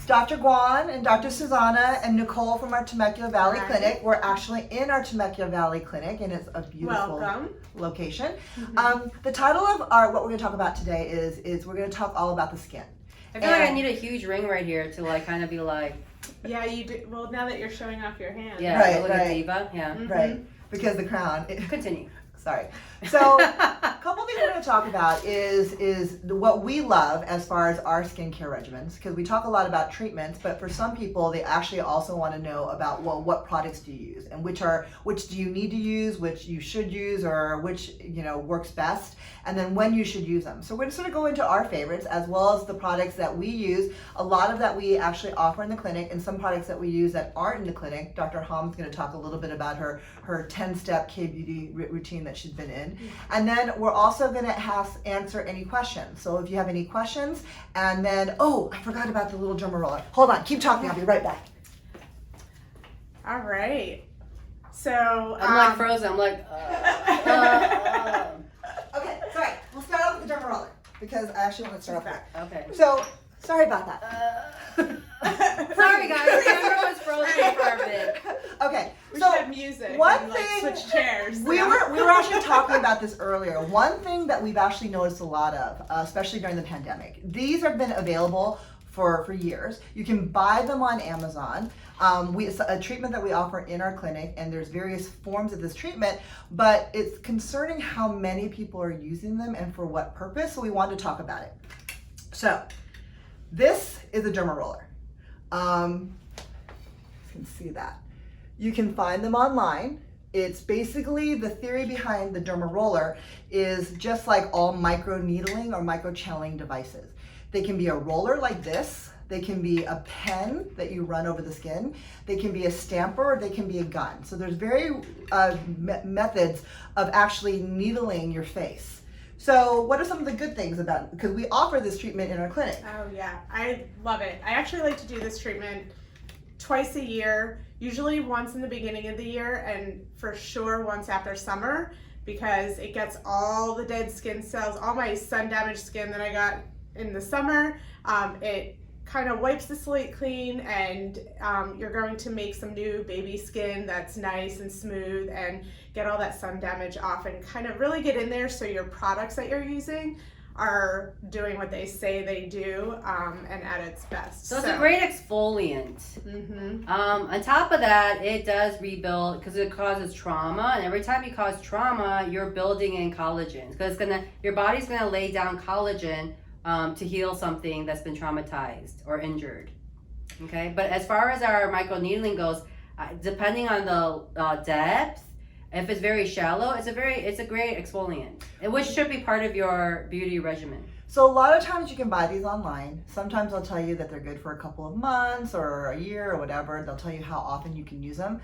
Dr. Gwon and Dr. Susanna and Nicole from our Temecula Valley Hi. Clinic. We're actually in our Temecula Valley Clinic, and it's a beautiful Welcome. location. The title of what we're going to talk about today is we're going to talk all about the skin. I feel like I need a huge ring right here to like kind of be like, Yeah, you do. Well, now that you're showing off your hand. yeah, Right, look at right. diva. Yeah. Right, because the crown. Continue. Sorry. So a couple things we're going to talk about is what we love as far as our skincare regimens, because we talk a lot about treatments, but for some people they actually also want to know about, well, what products do you use and which do you need to use, which you should use, or which works best, and then when you should use them. So we're going to sort of go into our favorites as well as the products that we use. A lot of that we actually offer in the clinic, and some products that we use that aren't in the clinic. Dr. Hahm is going to talk a little bit about her 10-step K-beauty routine that she's been in. And then we're also going to answer any questions. So if you have any questions, and then, oh, I forgot about the little Derma Roller. Hold on, keep talking, I'll be right back. All right. So I'm like frozen. I'm like, Okay, sorry, we'll start off with the Derma Roller, because I actually want to start off with okay. So, sorry about that. Sorry guys, everyone's frozen for a bit. Okay, we so should have music. one and, thing- switch chairs. we were actually talking about this earlier. One thing that we've actually noticed a lot of, especially during the pandemic, these have been available for years. You can buy them on Amazon. It's a treatment that we offer in our clinic, and there's various forms of this treatment, but it's concerning how many people are using them and for what purpose, so we wanted to talk about it. So, this is a Derma Roller. You can see that. You can find them online. It's basically, the theory behind the Derma Roller is just like all micro needling or micro channeling devices. They can be a roller like this. They can be a pen that you run over the skin. They can be a stamper, or they can be a gun. So there's very methods of actually needling your face. So what are some of the good things about it? Because we offer this treatment in our clinic. Oh yeah, I love it. I actually like to do this treatment twice a year, usually once in the beginning of the year, and for sure once after summer, because it gets all the dead skin cells, all my sun damaged skin that I got in the summer. It kind of wipes the slate clean, and you're going to make some new baby skin that's nice and smooth and get all that sun damage off and kind of really get in there so your products that you're using are doing what they say they do, and at its best. So it's a great exfoliant. On top of that, it does rebuild because it causes trauma, and every time you cause trauma, you're building in collagen because your body's gonna lay down collagen to heal something that's been traumatized or injured. Okay, but as far as our micro needling goes, depending on the depth, if it's very shallow, it's a great exfoliant, which should be part of your beauty regimen. So a lot of times you can buy these online. Sometimes they'll tell you that they're good for a couple of months or a year or whatever. They'll tell you how often you can use them.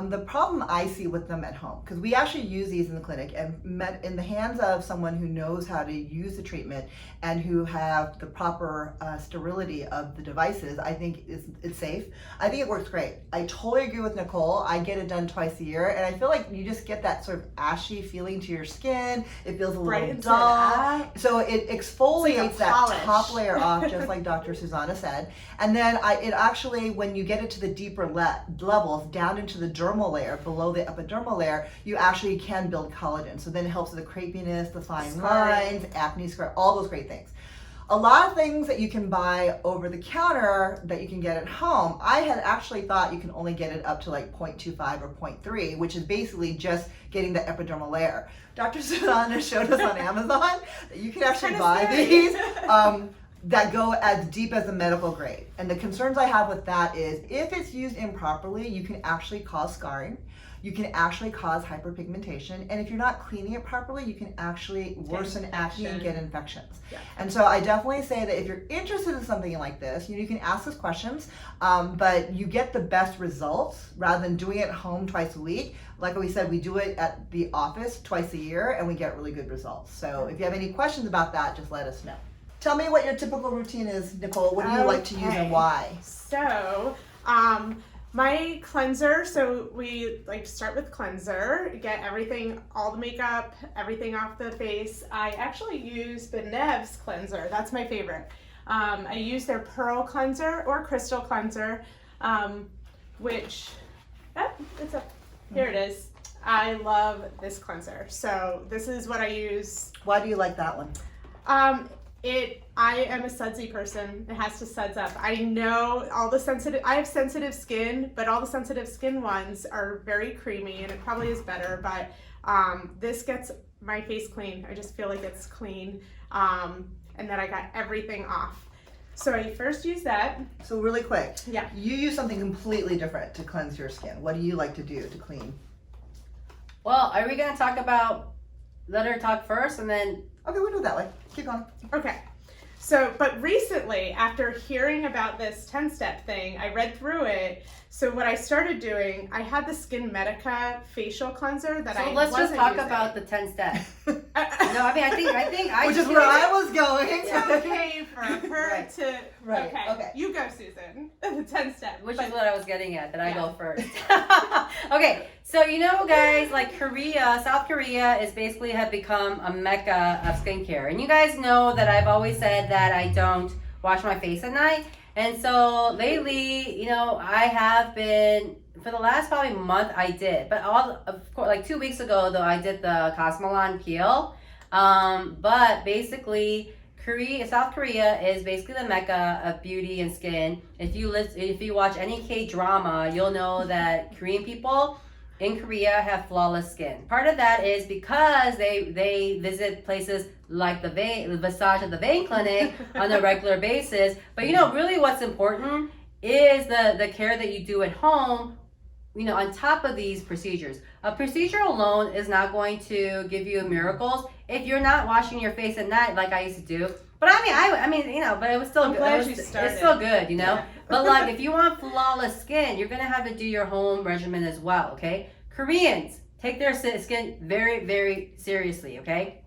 The problem I see with them at home, because we actually use these in the clinic, and in the hands of someone who knows how to use the treatment and who have the proper sterility of the devices, I think it's safe. I think it works great. I totally agree with Nicole. I get it done twice a year, and I feel like you just get that sort of ashy feeling to your skin. It feels a little dull. So it exfoliates that top layer off, just like Dr. Susanna said. And then it actually, when you get it to the deeper levels, down into the dermal layer, below the epidermal layer, you actually can build collagen. So then it helps with the crepiness, the fine lines, acne scar, all those great things. A lot of things that you can buy over the counter that you can get at home, I had actually thought you can only get it up to like 0.25 or 0.3, which is basically just getting the epidermal layer. Dr. Susanna showed us on Amazon that you can actually buy these that go as deep as the medical grade. And the concerns I have with that is if it's used improperly, you can actually cause scarring. You can actually cause hyperpigmentation, and if you're not cleaning it properly, you can actually worsen acne and get infections. Yeah. And so I definitely say that if you're interested in something like this, you can ask us questions, but you get the best results rather than doing it at home twice a week. Like we said, we do it at the office twice a year, and we get really good results. So if you have any questions about that, just let us know. Tell me what your typical routine is, Nicole. What do you like to use and why? So, my cleanser, so we like to start with cleanser, get everything, all the makeup, everything off the face. I actually use the Tns cleanser. That's my favorite. I use their Pearl Cleanser or Crystal Cleanser, which, it's up, here it is. I love this cleanser. So this is what I use. Why do you like that one? I am a sudsy person. It has to suds up. I know all the sensitive, I have sensitive skin, but all the sensitive skin ones are very creamy, and it probably is better, but this gets my face clean. I just feel like it's clean, and then I got everything off. So I first use that. So really quick, Yeah. you use something completely different to cleanse your skin. What do you like to do to clean? Well, are we gonna talk about, let her talk first and then? Okay, we'll do it that way. Keep going. Okay. So, but recently, after hearing about this 10-step thing, I read through it. So what I started doing, I had the Skin Medica facial cleanser that I let's wasn't just talk using. about the 10 steps. No, I mean, I think I Which is should- where I was going. It's okay for her Right. to. Right, Okay. okay. You go, Susan. The 10-step. Which is what I was getting at, that I Yeah. go first. Okay, so you know, guys, like Korea, South Korea is basically have become a mecca of skincare. And you guys know that I've always said that I don't wash my face at night. And so lately, you know, I have been, for the last probably month I did, but of course, like 2 weeks ago though, I did the Cosmolan peel. But basically, South Korea is basically the mecca of beauty and skin. If you watch any K-drama, you'll know that Korean people in Korea have flawless skin. Part of that is because they visit places like the Visage at the Vein Clinic on a regular basis. But you know, really what's important is the care that you do at home, you know, on top of these procedures. A procedure alone is not going to give you miracles if you're not washing your face at night like I used to do. But I mean, you know, but it was still good. glad It you was, started. it's still good, you know. Yeah. But like, if you want flawless skin, you're gonna have to do your home regimen as well. Okay, Koreans take their skin very, very seriously. Okay,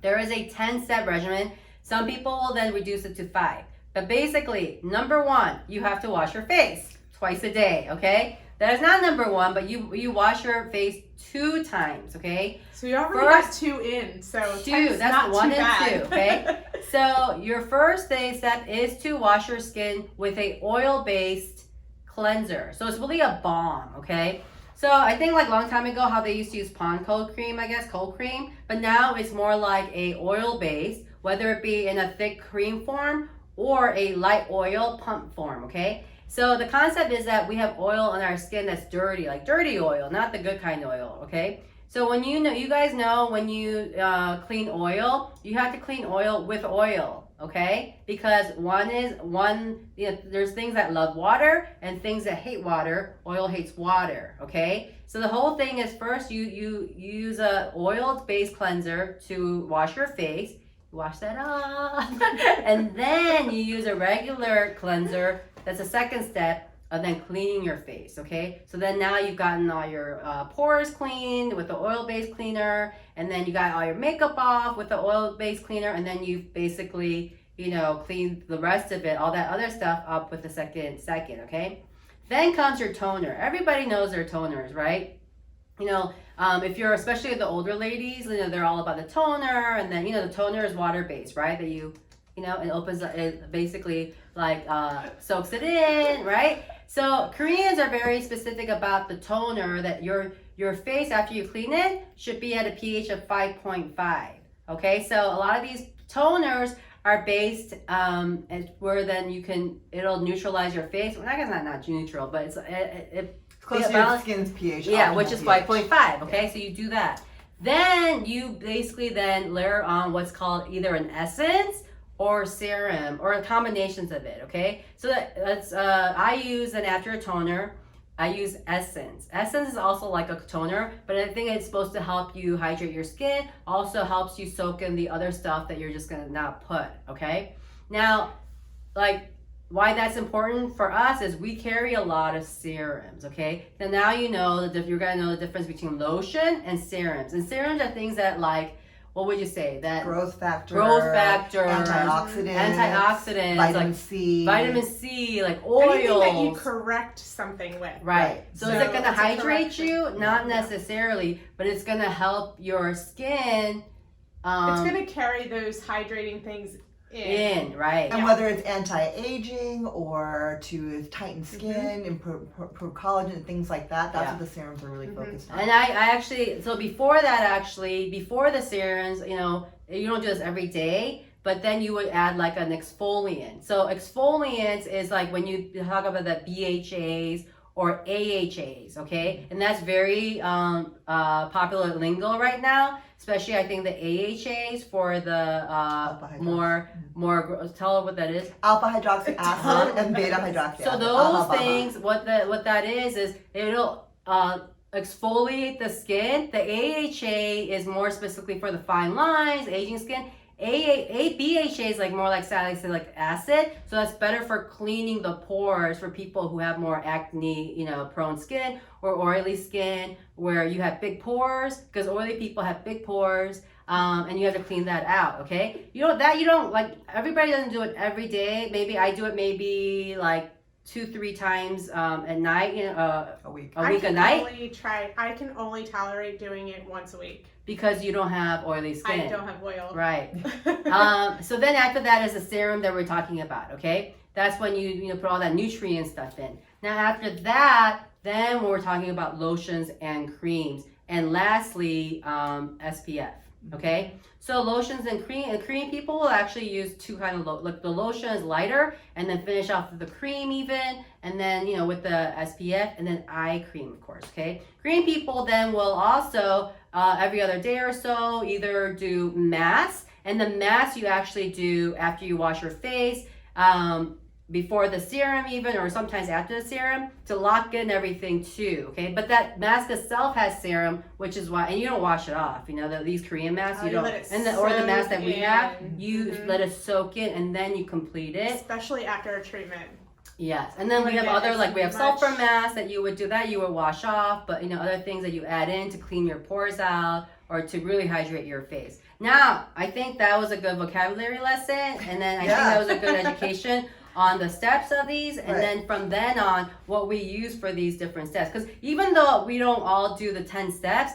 there is a 10-step regimen. Some people will then reduce it to 5. But basically, number 1, you have to wash your face twice a day. Okay, that is not number 1, but you wash your face 2 times. Okay. So you already got 2 in. So 2, 10's that's not 1 too and bad. 2, okay? So your first step is to wash your skin with a oil-based cleanser. So it's really a balm, okay? So I think like a long time ago how they used to use Pond cold cream, I guess, cold cream, but now it's more like a oil-based, whether it be in a thick cream form or a light oil pump form, okay? So the concept is that we have oil on our skin that's dirty, like dirty oil, not the good kind of oil, okay? So when you guys know when you clean oil, you have to clean oil with oil, okay? Because there's things that love water and things that hate water. Oil hates water, okay? So the whole thing is first you use a oil-based cleanser to wash your face. Wash that off, and then you use a regular cleanser. That's the second step of then cleaning your face, okay? So then now you've gotten all your pores cleaned with the oil-based cleaner, and then you got all your makeup off with the oil-based cleaner, and then you've basically, you know, cleaned the rest of it, all that other stuff up with the second, okay? Then comes your toner. Everybody knows their toners, right? You know, if you're, especially the older ladies, you know, they're all about the toner, and then, you know, the toner is water-based, right? That you know, it opens, it basically like soaks it in, right? So Koreans are very specific about the toner that your face after you clean it should be at a pH of 5.5. Okay, so a lot of these toners are based where then it'll neutralize your face. Well, I guess not neutral, but it Close to your skin's pH. yeah, optimal which is pH. 5.5. Okay, so you do that. Then you basically then layer on what's called either an essence or serum or combinations of it. Okay, so that's I use an after a toner. I use essence. Essence is also like a toner, but I think it's supposed to help you hydrate your skin. Also helps you soak in the other stuff that you're just gonna not put. Okay, now like. Why that's important for us is we carry a lot of serums, okay? Now you know you're gonna know the difference between lotion and serums. And serums are things that like, what would you say? That growth factor, antioxidants, vitamin C, like oils. Anything that you correct something with. Right. So is it gonna it's a hydrate correction. you? Not necessarily, but it's gonna help your skin. It's going to carry those hydrating things right? And whether it's anti-aging or to tighten skin, improve collagen, and things like that, that's what the serums are really focused on. And I actually, so before the serums, you know, you don't do this every day, but then you would add like an exfoliant. So exfoliants is like when you talk about the BHAs or AHAs, okay? And that's very popular lingo right now, especially I think the AHAs for the more, tell her what that is. Alpha hydroxy acid and beta hydroxy acid. So those things, what that is it'll exfoliate the skin. The AHA is more specifically for the fine lines, aging skin. BHA is like more like salicylic acid, so that's better for cleaning the pores for people who have more acne, you know, prone skin or oily skin where you have big pores, because oily people have big pores, and you have to clean that out. Okay, you don't like, everybody doesn't do it every day. Maybe I do it maybe like 2-3 times at night, you know, a week a night. I can only tolerate doing it once a week. Because you don't have oily skin. I don't have oil. Right. So then after that is the serum that we're talking about, okay? That's when you put all that nutrient stuff in. Now after that, then we're talking about lotions and creams. And lastly, SPF, okay? So lotions and cream people will actually use two kind of, like the lotion is lighter and then finish off with the cream even, and then, you know, with the SPF and then eye cream, of course, okay? Cream people then will also, every other day or so, either do masks, and the mask you actually do after you wash your face, before the serum even, or sometimes after the serum, to lock in everything too, okay? But that mask itself has serum, which is why, and you don't wash it off, you know, these Korean masks, you don't, or the mask that we have, you let it soak in and then you complete it. Especially after a treatment. Yes, and then we have other, like we have sulfur masks that you would do that, you would wash off, but you know, other things that you add in to clean your pores out or to really hydrate your face. Now, I think that was a good vocabulary lesson, and then I think that was a good education on the steps of these, and then from then on, what we use for these different steps. Because even though we don't all do the 10 steps,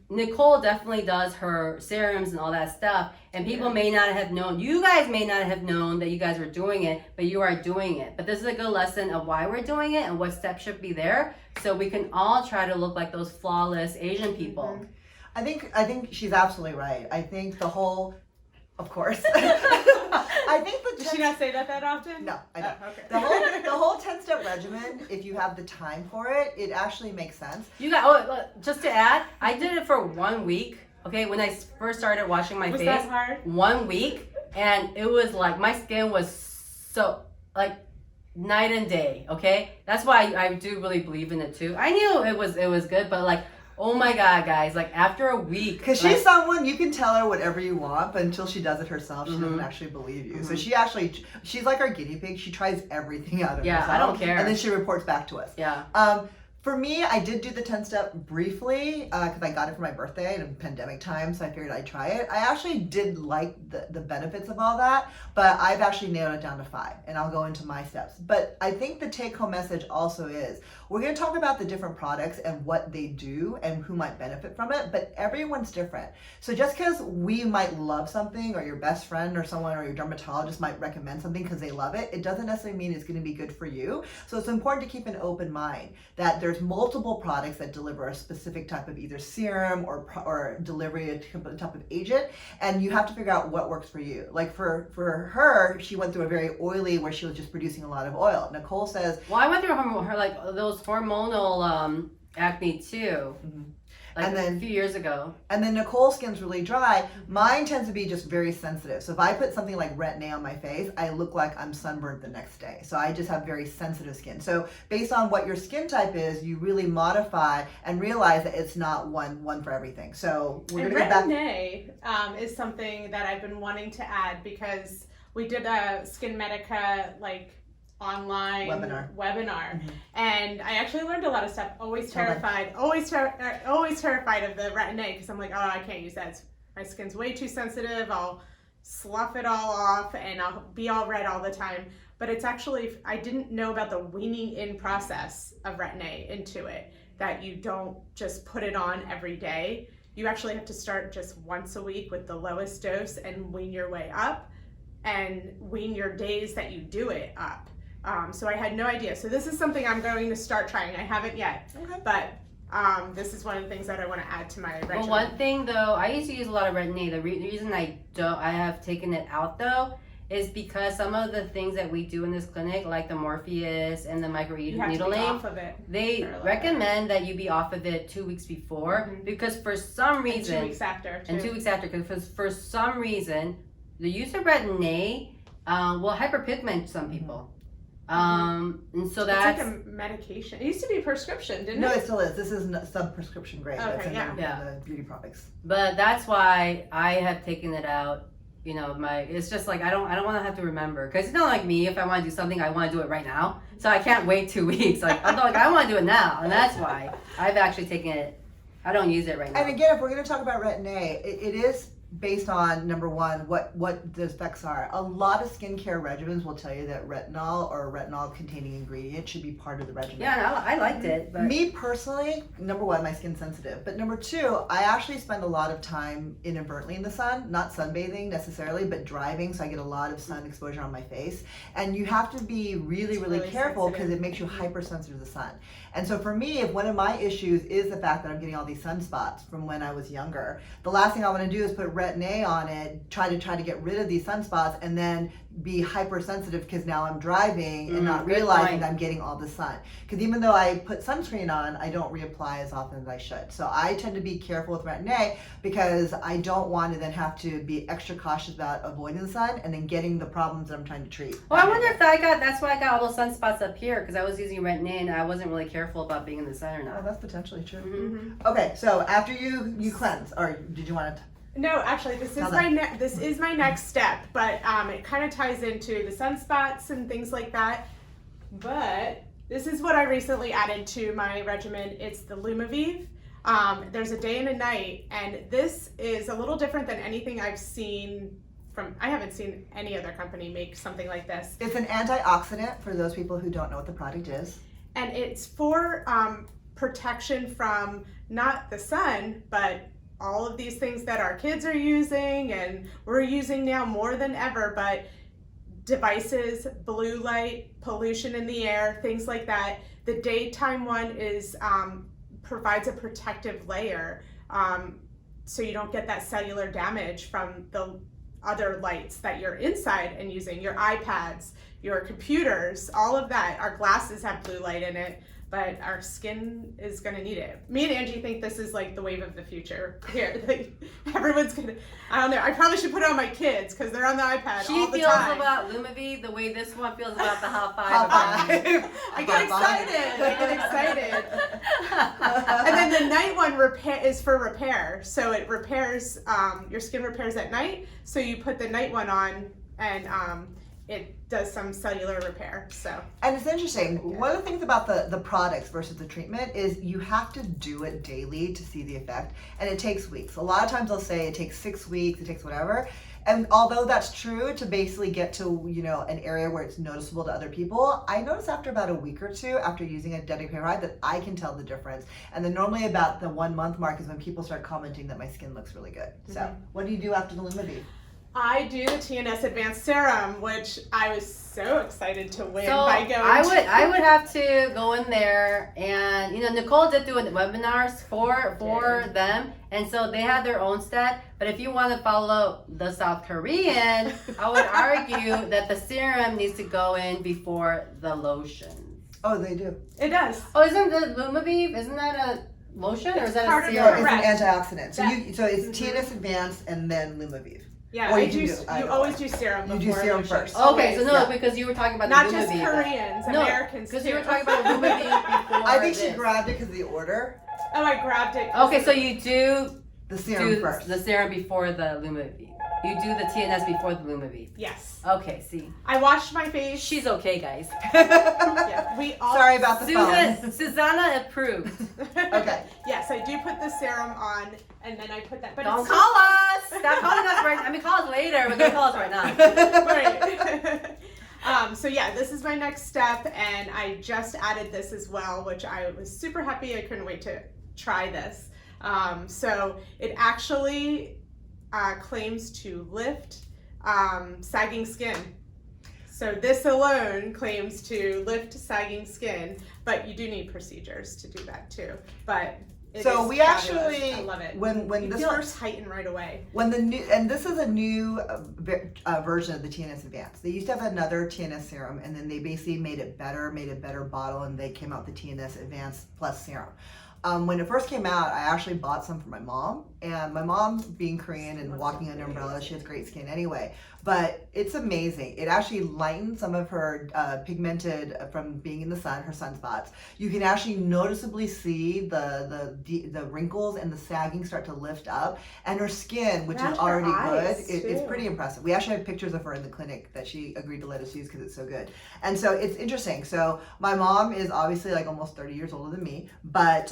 Nicole definitely does her serums and all that stuff, and people may not have known, you guys may not have known that you guys were doing it, but you are doing it. But this is a good lesson of why we're doing it and what steps should be there, so we can all try to look like those flawless Asian people. I think she's absolutely right. I think the whole, of course. I think Does she not say that often? No, I don't. Oh, okay. The whole 10-step regimen, if you have the time for it, it actually makes sense. You got, just to add, I did it for 1 week. Okay, when I first started washing my face. Was that hard? 1 week, and it was like my skin was so like night and day. Okay, that's why I do really believe in it too. I knew it was good, but like, oh my God, guys, like after a week. Because she's someone, you can tell her whatever you want, but until she does it herself, she doesn't actually believe you. So she's like our guinea pig. She tries everything out of herself. Yeah, I don't care. And then she reports back to us. Yeah. For me, I did do the 10-step briefly because I got it for my birthday in pandemic time, so I figured I'd try it. I actually did like the benefits of all that, but I've actually narrowed it down to 5, and I'll go into my steps. But I think the take-home message also is, we're going to talk about the different products and what they do and who might benefit from it, but everyone's different. So just because we might love something, or your best friend or someone or your dermatologist might recommend something because they love it, it doesn't necessarily mean it's going to be good for you. So it's important to keep an open mind that there's multiple products that deliver a specific type of either serum or delivery a type of agent, and you have to figure out what works for you. Like for her, she went through a very oily where she was just producing a lot of oil. Nicole says, well, I went through her like those hormonal acne too. Like and then a few years ago. And then Nicole's skin's really dry. Mine tends to be just very sensitive. So if I put something like Retin-A on my face, I look like I'm sunburned the next day. So I just have very sensitive skin. So based on what your skin type is, you really modify and realize that it's not one for everything. So we're going to get back. Retin-A is something that I've been wanting to add because we did a Skin Medica online webinar. And I actually learned a lot of stuff. Always terrified of the Retin-A because I'm like, oh, I can't use that. My skin's way too sensitive. I'll slough it all off and I'll be all red all the time. But it's actually, I didn't know about the weaning in process of Retin-A into it, that you don't just put it on every day. You actually have to start just once a week with the lowest dose and wean your way up. and wean your days that you do it up. So I had no idea. So this is something I'm going to start trying. I haven't yet, but this is one of the things that I want to add to my regimen. Well, one thing though, I used to use a lot of Retin-A. The reason I have taken it out though, is because some of the things that we do in this clinic, like the Morpheus and the microneedling, they recommend that you be off of it 2 weeks before, because for some reason, and 2 weeks after, and 2 weeks after, because for some reason, the use of Retin-A will hyperpigment some people. And so that's it's like a medication. It used to be a prescription, didn't it? No, it still is. This is sub-prescription grade. Okay, That's in the beauty products. But that's why I have taken it out. You know, it's just like I don't want to have to remember, because it's not like me. If I want to do something, I want to do it right now. So I can't wait 2 weeks. Like I want to do it now, and that's why I've actually taken it. I don't use it right now. And again, if we're going to talk about Retin-A, it is based on, number one, what the effects are. A lot of skincare regimens will tell you that retinol or retinol containing ingredient should be part of the regimen. Yeah, I liked it. But me personally, number one, my skin's sensitive. But number two, I actually spend a lot of time inadvertently in the sun, not sunbathing necessarily, but driving, so I get a lot of sun exposure on my face. And you have to be really careful, because it makes you hypersensitive to the sun. And so for me, if one of my issues is the fact that I'm getting all these sunspots from when I was younger, the last thing I want to do is put Retin-A on it, try to get rid of these sunspots, and then be hypersensitive because now I'm driving and not realizing that I'm getting all the sun. Because even though I put sunscreen on, I don't reapply as often as I should. So I tend to be careful with Retin-A, because I don't want to then have to be extra cautious about avoiding the sun and then getting the problems that I'm trying to treat. Well, I wonder if that's why I got all those sunspots up here, because I was using Retin-A and I wasn't really careful about being in the sun or not. Oh, that's potentially true. Okay, so after you cleanse, or did you want to? No, actually, this is my next step, but it kind of ties into the sunspots and things like that. But this is what I recently added to my regimen. It's the Lumavive. There's a day and a night, and this is a little different than anything I've seen I haven't seen any other company make something like this. It's an antioxidant for those people who don't know what the product is. And it's for protection from not the sun, but all of these things that our kids are using and we're using now more than ever, but devices, blue light, pollution in the air, things like that. The daytime one provides a protective layer, so you don't get that cellular damage from the other lights that you're inside and using, your iPads, your computers, all of that. Our glasses have blue light in it, but our skin is gonna need it. Me and Angie think this is like the wave of the future here. Like, everyone's gonna, I don't know, I probably should put it on my kids because they're on the iPad all the time. She feels about Lumavive the way this one feels about the Hot 5. I get excited. And then the night one is for repair. So it repairs, your skin repairs at night. So you put the night one on and it does some cellular repair. And it's interesting. One of the things about the products versus the treatment is you have to do it daily to see the effect, and it takes weeks. A lot of times they'll say it takes 6 weeks, it takes whatever. And although that's true to basically get to, an area where it's noticeable to other people, I notice after about a week or two after using a dedicated product that I can tell the difference. And then normally about the 1 month mark is when people start commenting that my skin looks really good. So what do you do after the Lumavive? I do the Tns Advanced Serum, which I was so excited to win by going. I would have to go in there, and Nicole did do webinars for them, and so they had their own stat. But if you want to follow the South Korean, I would argue that the serum needs to go in before the lotion. Oh, they do. It does. Oh, isn't the Lumavive? Isn't that a lotion or is that a serum? No, it's an antioxidant. So it's Tns Advanced and then Lumavive. Yeah, you always do serum before. You do serum first. Okay, so because you were talking about not the Lumavive. Not just Koreans, Americans because you were talking about Lumavive before. I think she grabbed it because of the order. Oh, I grabbed it. Okay, so you do the serum first. The serum before the Lumavive. You do the TNS before the Lumavive. Yes. Okay, see. I washed my face. She's okay, guys. Yeah, we all. Sorry about the phone. Susanna approved. Okay. Yes, I do put the serum on, and then I put that. But don't call us. Stop calling us right. I mean, call us later, but don't call us right now. Right. So yeah, this is my next step, and I just added this as well, which I was super happy. I couldn't wait to try this. So it actually claims to lift, sagging skin. So this alone claims to lift sagging skin, but you do need procedures to do that too. But so we fabulous. actually, I love it. when you this feel first it tighten right away. When the new, and this is a new version of the Tns Advanced. They used to have another Tns serum, and then they basically made it better bottle, and they came out with the Tns Advanced Plus serum. When it first came out, I actually bought some for my mom, and my mom, being Korean and walking under umbrellas, she has great skin anyway. But it's amazing. It actually lightens some of her pigmented from being in the sun, her sunspots. You can actually noticeably see the wrinkles and the sagging start to lift up, and her skin, which Match is her already eyes, good, it's too. pretty impressive. We actually have pictures of her in the clinic that she agreed to let us use because it's so good. And so it's interesting. So my mom is obviously like almost 30 years older than me, but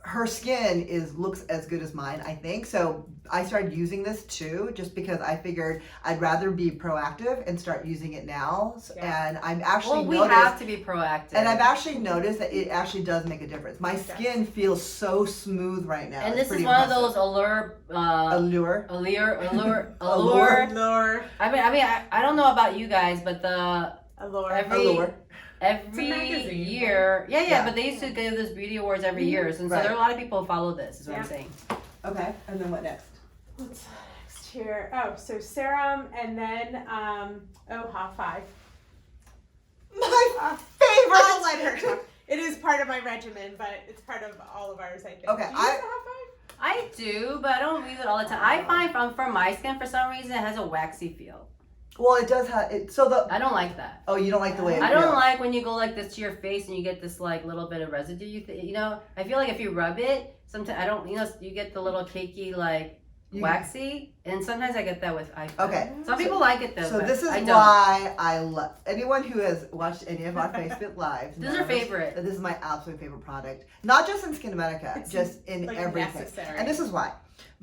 her skin looks as good as mine, I think. So I started using this too, just because I figured I'd rather be proactive and start using it now. Yeah. And I'm actually we have to be proactive. and I've actually noticed that it actually does make a difference. My skin feels so smooth right now. And It's this is pretty one impressive. of those allure. Allure. Allure. I mean, I don't know about you guys, but Allure. Allure. every magazine, year, yeah, Yeah. but they used to give this beauty awards every year, and so Right. there are a lot of people who follow this. Is what I'm Yeah. saying. Okay, and then what next? What's next here? Oh, so serum and then Hot 5. My favorite. I'll let her talk. It is part of my regimen, but it's part of all of ours, I think. Okay, Do you use the Hot 5? I do, but I don't use it all the time. I find for my skin, for some reason, it has a waxy feel. Well, it does have it. So the I don't like that. oh, you don't like the way it I don't feels. like when you go like this to your face and you get this like little bit of residue. You know, I feel like if you rub it, sometimes I don't. You know, you get the little cakey like waxy, and sometimes I get that with iPhone. Okay. Some people like it though. So but this is I don't. why I love anyone who has watched any of our Facebook lives. This is your knows favorite. that This is my absolute favorite product. Not just in Skin Medica, It's just in like everything. necessary. And this is why.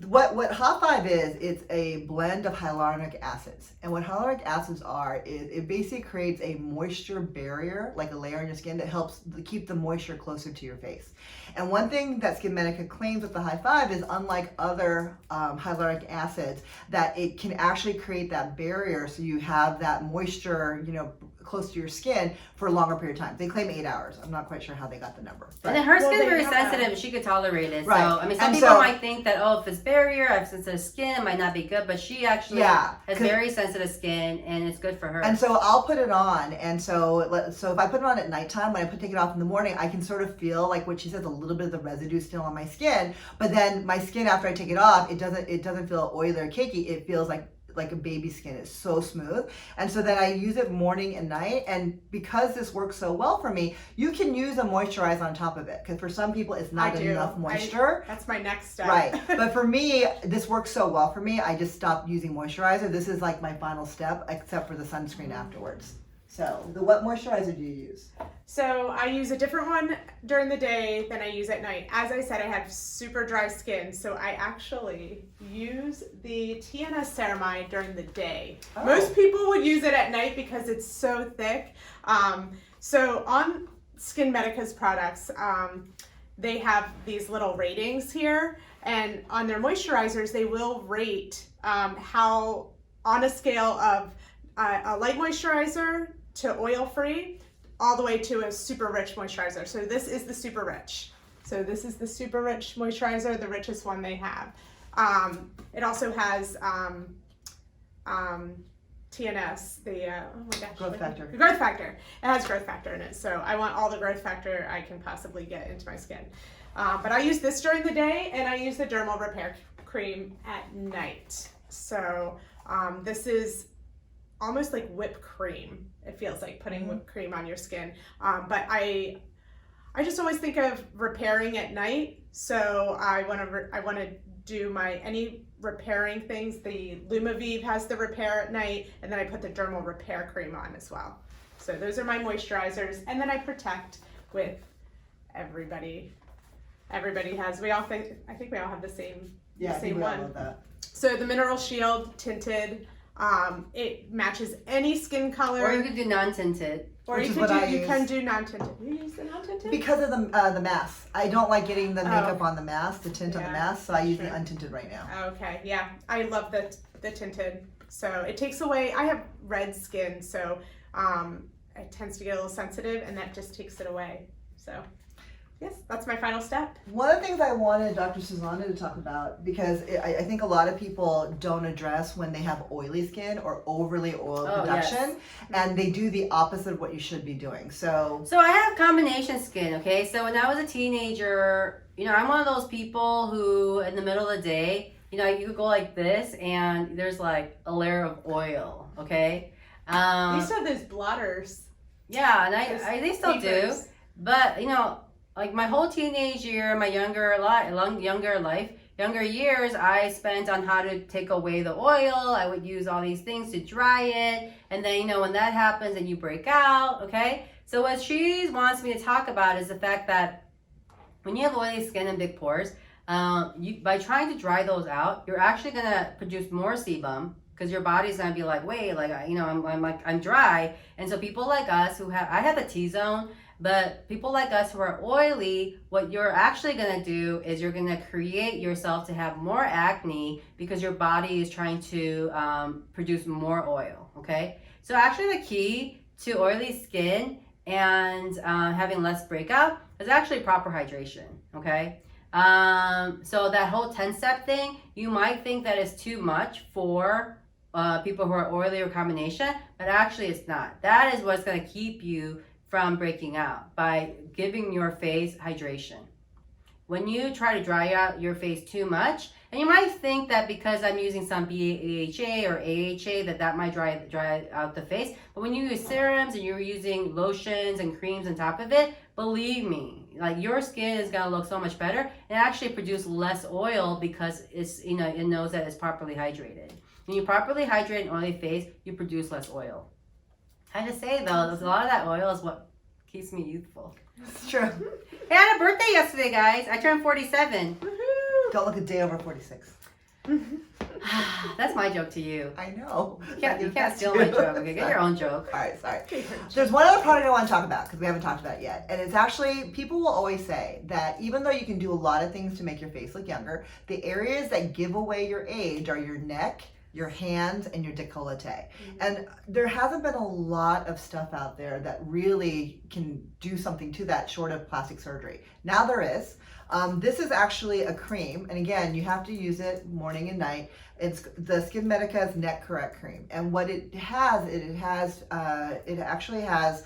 What Hot 5 is, it's a blend of hyaluronic acids. And what hyaluronic acids are is it basically creates a moisture barrier, like a layer on your skin that helps keep the moisture closer to your face. And one thing that Skin Medica claims with the High 5 is, unlike other hyaluronic acids, that it can actually create that barrier so you have that moisture, you know, close to your skin for a longer period of time. They claim 8 hours. I'm not quite sure how they got the number. And then her Well, skin's they very have sensitive. that. She could tolerate it. Right. So I mean, some And people so- might think that if it's barrier, I have sensitive skin, it might not be good. But she actually Yeah, has 'cause- very sensitive skin, and it's good for her. And so I'll put it on, and so if I put it on at nighttime, when I take it off in the morning, I can sort of feel like what she says, a little bit of the residue still on my skin. But then my skin, after I take it off, it doesn't feel oily or cakey. It feels like a baby skin. It's so smooth. And so then I use it morning and night. And because this works so well for me, you can use a moisturizer on top of it. Because for some people, it's not I do. enough moisture. That's my next step. Right. But for me, this works so well for me, I just stopped using moisturizer. This is like my final step, except for the sunscreen afterwards. So, what moisturizer do you use? So I use a different one during the day than I use at night. As I said, I have super dry skin, so I actually use the Tns Ceramide during the day. Oh. Most people would use it at night because it's so thick. So on Skin Medica's products, they have these little ratings here, and on their moisturizers, they will rate how, on a scale of a light moisturizer to oil-free, all the way to a super rich moisturizer. So this is the super rich. So this is the super rich moisturizer, the richest one they have. It also has TNS, oh my gosh. Growth factor. The growth factor. It has growth factor in it. So I want all the growth factor I can possibly get into my skin. But I use this during the day, and I use the Derma Repair Cream at night. So this is almost like whipped cream. It feels like putting whipped cream on your skin. But I just always think of repairing at night. So I want to do any repairing things. The Lumavive has the repair at night, and then I put the Dermal Repair Cream on as well. So those are my moisturizers, and then I protect with everybody. Everybody has. I think we all have the same. Yeah, the I think same we all one. love that. So the Mineral Shield Tinted. It matches any skin color. or you could do non-tinted. Or Which you is could what I you use. can do non-tinted. You use the non-tinted? Because of the mask. I don't like getting the makeup on the mask, the tint on the Yeah, mask, so I use sure. the untinted right now. Okay, yeah. I love the tinted. So it takes away, I have red skin, so it tends to get a little sensitive, and that just takes it away. So yes, that's my final step. One of the things I wanted Dr. Susanna to talk about, because I think a lot of people don't address when they have oily skin or overly oil production, and they do the opposite of what you should be doing. So I have combination skin, okay? So when I was a teenager, you know, I'm one of those people who in the middle of the day, you know, you could go like this and there's like a layer of oil, okay? You used to have those blotters. Yeah, and they still do. But, you know, like my whole teenage year, my younger years, I spent on how to take away the oil. I would use all these things to dry it. And then, you know, when that happens and you break out, okay? So what she wants me to talk about is the fact that when you have oily skin and big pores, by trying to dry those out, you're actually gonna produce more sebum because your body's gonna be like, wait, like, you know, I'm dry. And so people like us I have a T-zone, but people like us who are oily, what you're actually gonna do is you're gonna create yourself to have more acne because your body is trying to produce more oil, okay? So actually the key to oily skin and having less breakout is actually proper hydration, okay? So that whole 10-step thing, you might think that is too much for people who are oily or combination, but actually it's not. That is what's gonna keep you from breaking out, by giving your face hydration. When you try to dry out your face too much, and you might think that because I'm using some BHA or AHA that might dry out the face, but when you use serums and you're using lotions and creams on top of it, believe me, like your skin is gonna look so much better and actually produce less oil because it's, you know, it knows that it's properly hydrated. When you properly hydrate an oily face, you produce less oil. I have to say though, a lot of that oil is what keeps me youthful. it's true. Hey, I had a birthday yesterday, guys. I turned 47. Woohoo! Don't look a day over 46. That's my joke to you. I know. You can't steal my joke. Okay, get your own joke. All right, sorry. There's one other product I want to talk about because we haven't talked about it yet. And it's actually, people will always say that even though you can do a lot of things to make your face look younger, the areas that give away your age are your neck, your hands, and your décolleté. Mm-hmm. And there hasn't been a lot of stuff out there that really can do something to that short of plastic surgery. Now there is. This is actually a cream, and again, you have to use it morning and night. It's the Skin Medica's Neck Correct Cream, and what it actually has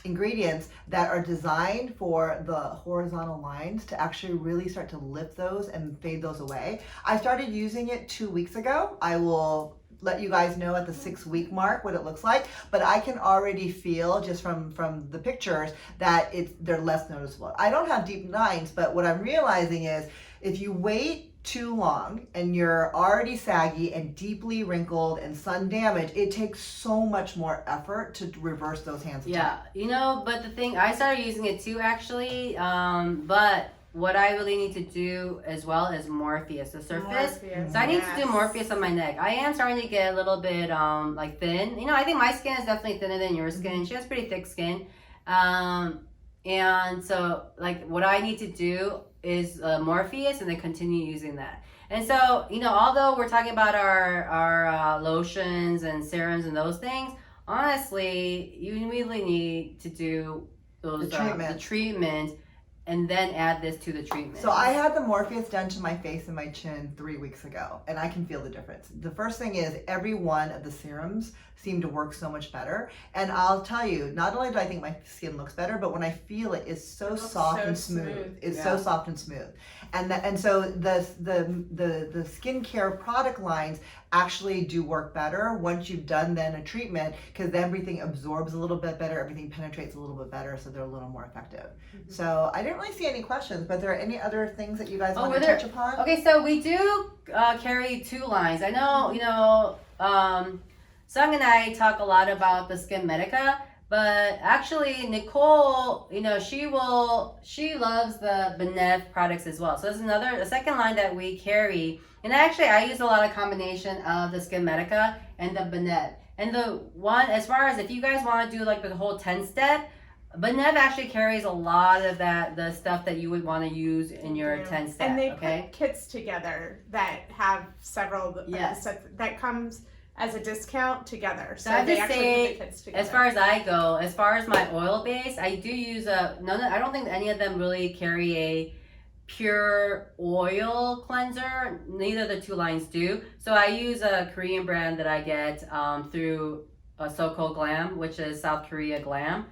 ingredients that are designed for the horizontal lines to actually really start to lift those and fade those away. I started using it 2 weeks ago. I will let you guys know at the 6-week mark what it looks like, but I can already feel just from the pictures that they're less noticeable. I don't have deep lines, but what I'm realizing is if you wait too long and you're already saggy and deeply wrinkled and sun damaged, it takes so much more effort to reverse those hands. Yeah, you know, but the thing, I started using it too actually, but what I really need to do as well is Morpheus, the surface. So I need to do Morpheus on my neck. I am starting to get a little bit like thin. You know, I think my skin is definitely thinner than your skin. She has pretty thick skin. And so like what I need to do is Morpheus and then continue using that. And so, you know, although we're talking about our lotions and serums and those things, honestly, you really need to do those the treatment and then add this to the treatment. So I had the Morpheus done to my face and my chin 3 weeks ago, and I can feel the difference. The first thing is every one of the serums seem to work so much better. And I'll tell you, not only do I think my skin looks better, but when I feel it, it's so soft and smooth. It's so soft and smooth. And so the skincare product lines actually do work better once you've done then a treatment, because everything absorbs a little bit better, everything penetrates a little bit better, so they're a little more effective. Mm-hmm. So I didn't really see any questions, but are there any other things that you guys want to touch upon? Okay, so we do carry 2 lines. I know, you know, Sung and I talk a lot about the Skin Medica, but actually Nicole, you know, she loves the Benev products as well. So there's a second line that we carry. And actually I use a lot of combination of the Skin Medica and the Benev. And the one, as far as if you guys want to do like the whole 10-step, Benev actually carries a lot of the stuff that you would want to use in your 10-step. And they put kits together that have several yes. that comes as a discount together. So I have they to actually say, put the kits together. as far as I go, as far as my oil base, I do use I don't think any of them really carry a pure oil cleanser. Neither of the two lines do. So I use a Korean brand that I get through So-Called Glam, which is South Korea Glam.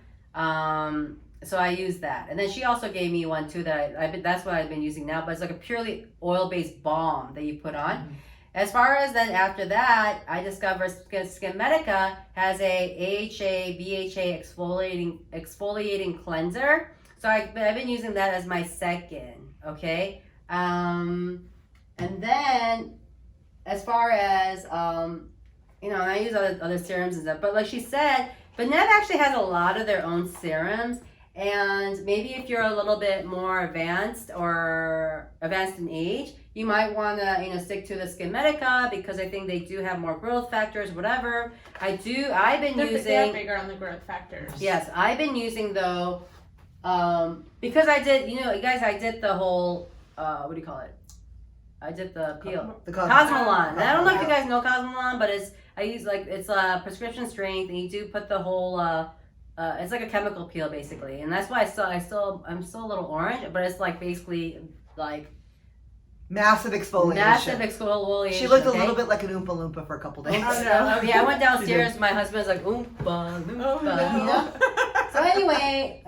So I use that. And then she also gave me one too that that's what I've been using now, but it's like a purely oil-based balm that you put on. Mm-hmm. As far as then after that, I discovered Skin Medica has a AHA, BHA exfoliating cleanser. So I've been using that as my second, okay? And then as far as, I use other serums and stuff, but like she said, Benev actually has a lot of their own serums. And maybe if you're a little bit more advanced in age, you might want to, stick to the Skin Medica because I think they do have more growth factors, whatever. I've been using... They're bigger on the growth factors. Yes, I've been using though, because I did, I did the whole, what do you call it? I did the peel. The Cosmolan. I don't know if you guys know Cosmolan, but it's a prescription strength and you do put the whole, it's like a chemical peel basically, and that's why I'm still a little orange, but it's like basically like massive exfoliation. She looked a little bit like an Oompa Loompa for a couple days. Oh no! Yeah, I went downstairs. My husband's like Oompa Loompa. Oh, no. So anyway,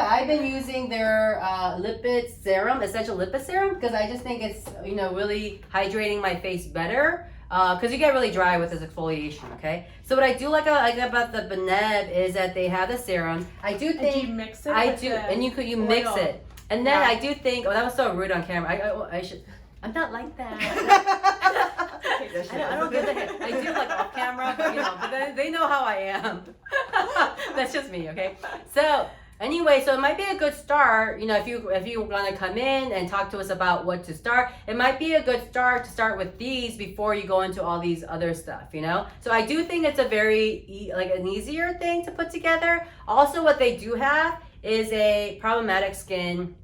I've been using their lipid serum, essential lipid serum, because I just think it's really hydrating my face better. Because you get really dry with this exfoliation, okay? So what I do like about the Benev is that they have the serum. I do think... And do you mix it and you mix it. And then I do think... Oh, that was so rude on camera. I should... I'm not like that. I don't get that. I do like off camera, but they know how I am. That's just me, okay? So... Anyway, so it might be a good start, if you want to come in and talk to us about what to start, it might be a good start to start with these before you go into all these other stuff, So I do think it's a very, an easier thing to put together. Also, what they do have is a problematic skin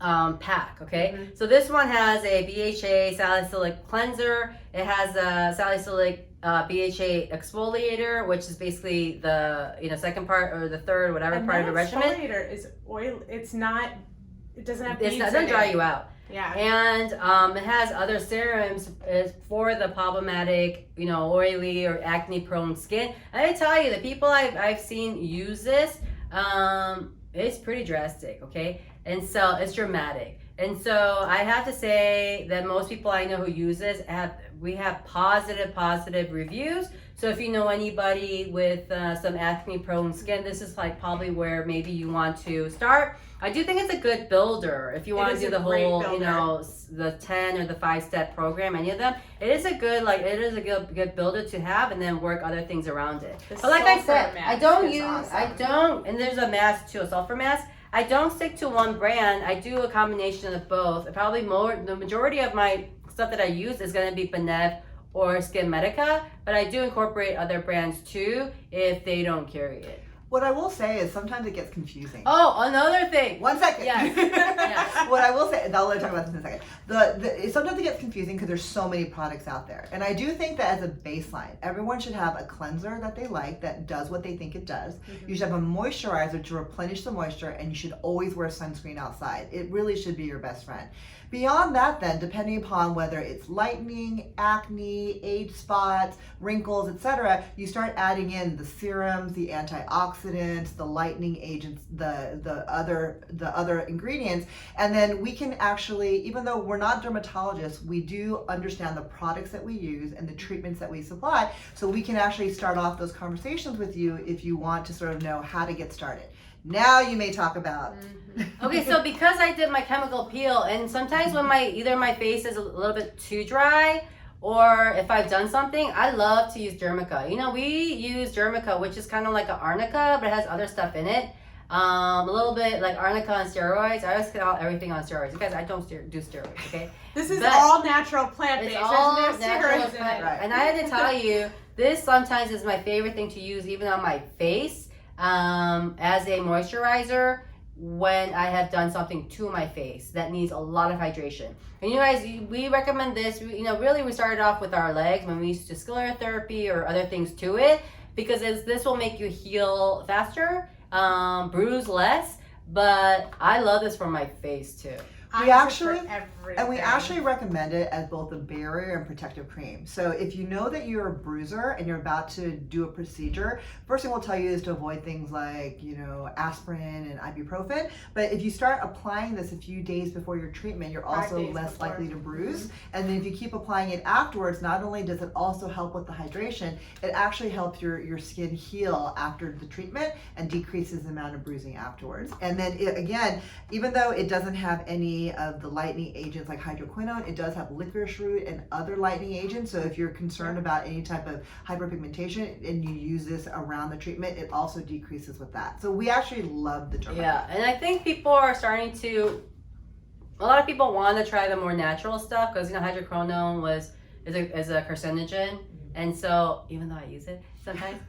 pack, okay? Mm-hmm. So this one has a BHA Salicylic Cleanser. It has a Salicylic BHA exfoliator, which is basically the second part or the third, whatever part of the regimen. Exfoliator is oil. It doesn't have. It doesn't dry you out. Yeah. And it has other serums for the problematic, oily or acne-prone skin. I tell you, the people I've seen use this, it's pretty drastic, okay? And so it's dramatic. And so I have to say that most people I know who use this we have positive reviews. So if you know anybody with some acne-prone skin, this is probably where maybe you want to start. I do think it's a good builder if you want to do the whole, the 10 or the 5-step program, any of them. It is a good, good builder to have and then work other things around it. But like I said, and there's a mask too, a sulfur mask. I don't stick to one brand. I do a combination of both. Probably the majority of my stuff that I use is going to be Benev or Skin Medica, but I do incorporate other brands too if they don't carry it. What I will say is sometimes it gets confusing. Oh, another thing. 1 second. Yes. Yes. What I will say, and I'll let you talk about this in a second. Sometimes it gets confusing because there's so many products out there. And I do think that as a baseline, everyone should have a cleanser that they like that does what they think it does. Mm-hmm. You should have a moisturizer to replenish the moisture, and you should always wear sunscreen outside. It really should be your best friend. Beyond that then, depending upon whether it's lightening, acne, age spots, wrinkles, etc., you start adding in the serums, the antioxidants, the lightening agents, the other ingredients, and then we can actually, even though we're not dermatologists, we do understand the products that we use and the treatments that we supply, so we can actually start off those conversations with you if you want to sort of know how to get started. Now you may talk about. Okay, so because I did my chemical peel, and sometimes when either my face is a little bit too dry, or if I've done something, I love to use Dermica. We use Dermica, which is kind of like an arnica, but it has other stuff in it. A little bit like arnica on steroids. I always call everything on steroids. You guys, I don't do steroids, okay? This is all natural plant-based. It's all There's no natural steroids in it. Right. And I had to tell you, this sometimes is my favorite thing to use, even on my face. As a moisturizer, when I have done something to my face that needs a lot of hydration. And you guys, we recommend this. Really we started off with our legs when we used to sclerotherapy or other things to it, because this will make you heal faster, bruise less. But I love this for my face too. We actually recommend it as both a barrier and protective cream. So if you know that you're a bruiser and you're about to do a procedure, first thing we'll tell you is to avoid things like, aspirin and ibuprofen. But if you start applying this a few days before your treatment, you're also less likely to bruise. And then if you keep applying it afterwards, not only does it also help with the hydration, it actually helps your skin heal after the treatment and decreases the amount of bruising afterwards. And then again, even though it doesn't have any of the lightening agents like hydroquinone, it does have licorice root and other lightening agents. So if you're concerned about any type of hyperpigmentation and you use this around the treatment, it also decreases with that. So we actually love the Derma. Yeah, and I think people are starting to, a lot of people want to try the more natural stuff because hydroquinone is a carcinogen, and so even though I use it sometimes.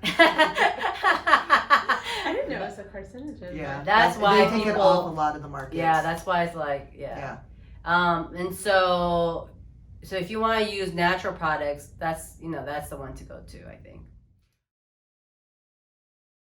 I didn't know it was a carcinogen. Yeah, that's why they take it off a lot of the markets. Yeah, that's why it's like and so if you want to use natural products, that's the one to go to, I think.